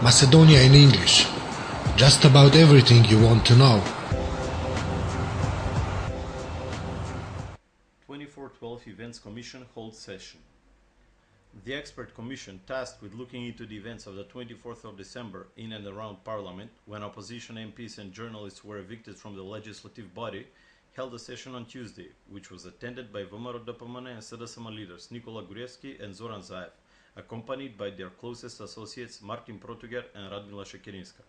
Macedonia in English. Just about everything you want to know. 2412 Events Commission holds session. The expert commission tasked with looking into the events of the 24th of December in and around Parliament, when opposition MPs and journalists were evicted from the legislative body, held a session on Tuesday, which was attended by VMRO DPMNE and SDSM leaders Nikola Gruevski and Zoran Zaev, accompanied by their closest associates Martin Protuger and Radmila Shekerinska.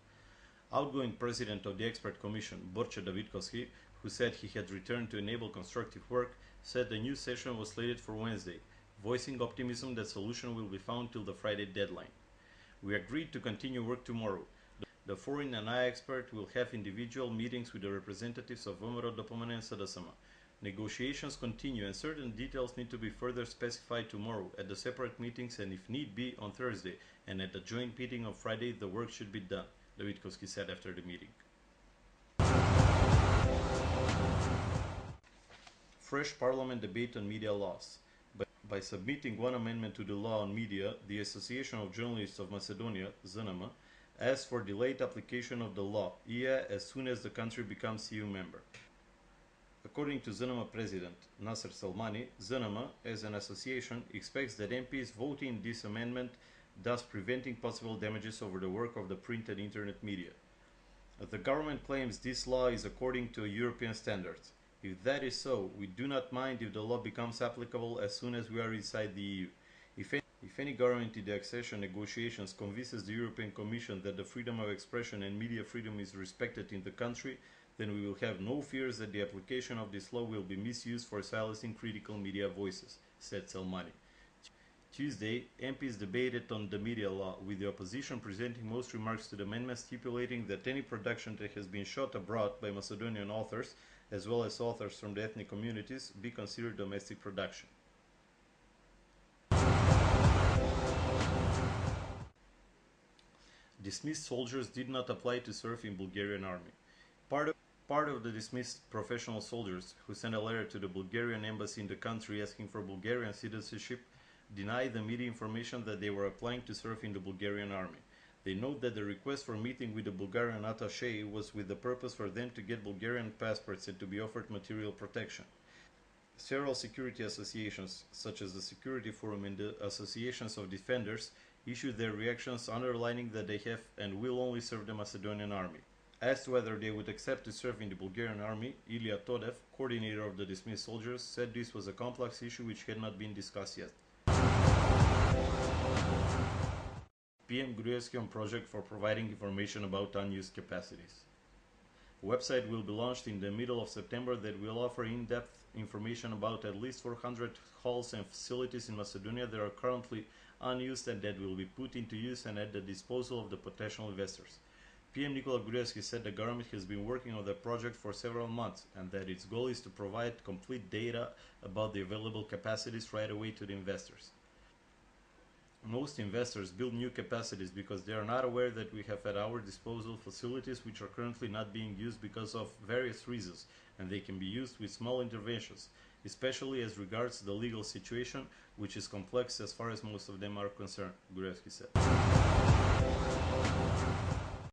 Outgoing president of the expert commission, Borče Davidkovski, who said he had returned to enable constructive work, said the new session was slated for Wednesday, voicing optimism that solution will be found till the Friday deadline. We agreed to continue work tomorrow. The foreign and I expert will have individual meetings with the representatives of VMRO DPMNE and SDSM. Negotiations continue and certain details need to be further specified tomorrow at the separate meetings and if need be on Thursday, and at the joint meeting on Friday the work should be done, Davidkovski said after the meeting. Fresh parliament debate on media laws. By submitting one amendment to the law on media, the Association of Journalists of Macedonia, ZNM, asked for delayed application of the law, EA, as soon as the country becomes EU member. According to ZNM President Nasser Selmani, ZNM, as an association, expects that MPs vote in this amendment, thus preventing possible damages over the work of the print and internet media. The government claims this law is according to European standards. If that is so, we do not mind if the law becomes applicable as soon as we are inside the EU. If any government in the accession negotiations convinces the European Commission that the freedom of expression and media freedom is respected in the country, then we will have no fears that the application of this law will be misused for silencing critical media voices, said Selmani. Tuesday, MPs debated on the media law, with the opposition presenting most remarks to the amendment stipulating that any production that has been shot abroad by Macedonian authors, as well as authors from the ethnic communities, be considered domestic production. Dismissed soldiers did not apply to serve in Bulgarian army. Part of the dismissed professional soldiers, who sent a letter to the Bulgarian embassy in the country asking for Bulgarian citizenship, denied the media information that they were applying to serve in the Bulgarian army. They note that the request for meeting with the Bulgarian attaché was with the purpose for them to get Bulgarian passports and to be offered material protection. Several security associations, such as the Security Forum and the Associations of Defenders, issued their reactions underlining that they have and will only serve the Macedonian army. Asked whether they would accept to serve in the Bulgarian army, Ilya Todev, coordinator of the dismissed soldiers, said this was a complex issue which had not been discussed yet. PM Gruevski on project for providing information about unused capacities. A website will be launched in the middle of September that will offer in-depth information about at least 400 halls and facilities in Macedonia that are currently unused and that will be put into use and at the disposal of the potential investors. PM Nikola Gruevski said the government has been working on the project for several months and that its goal is to provide complete data about the available capacities right away to the investors. Most investors build new capacities because they are not aware that we have at our disposal facilities which are currently not being used because of various reasons, and they can be used with small interventions, especially as regards the legal situation, which is complex as far as most of them are concerned, Gruevski said.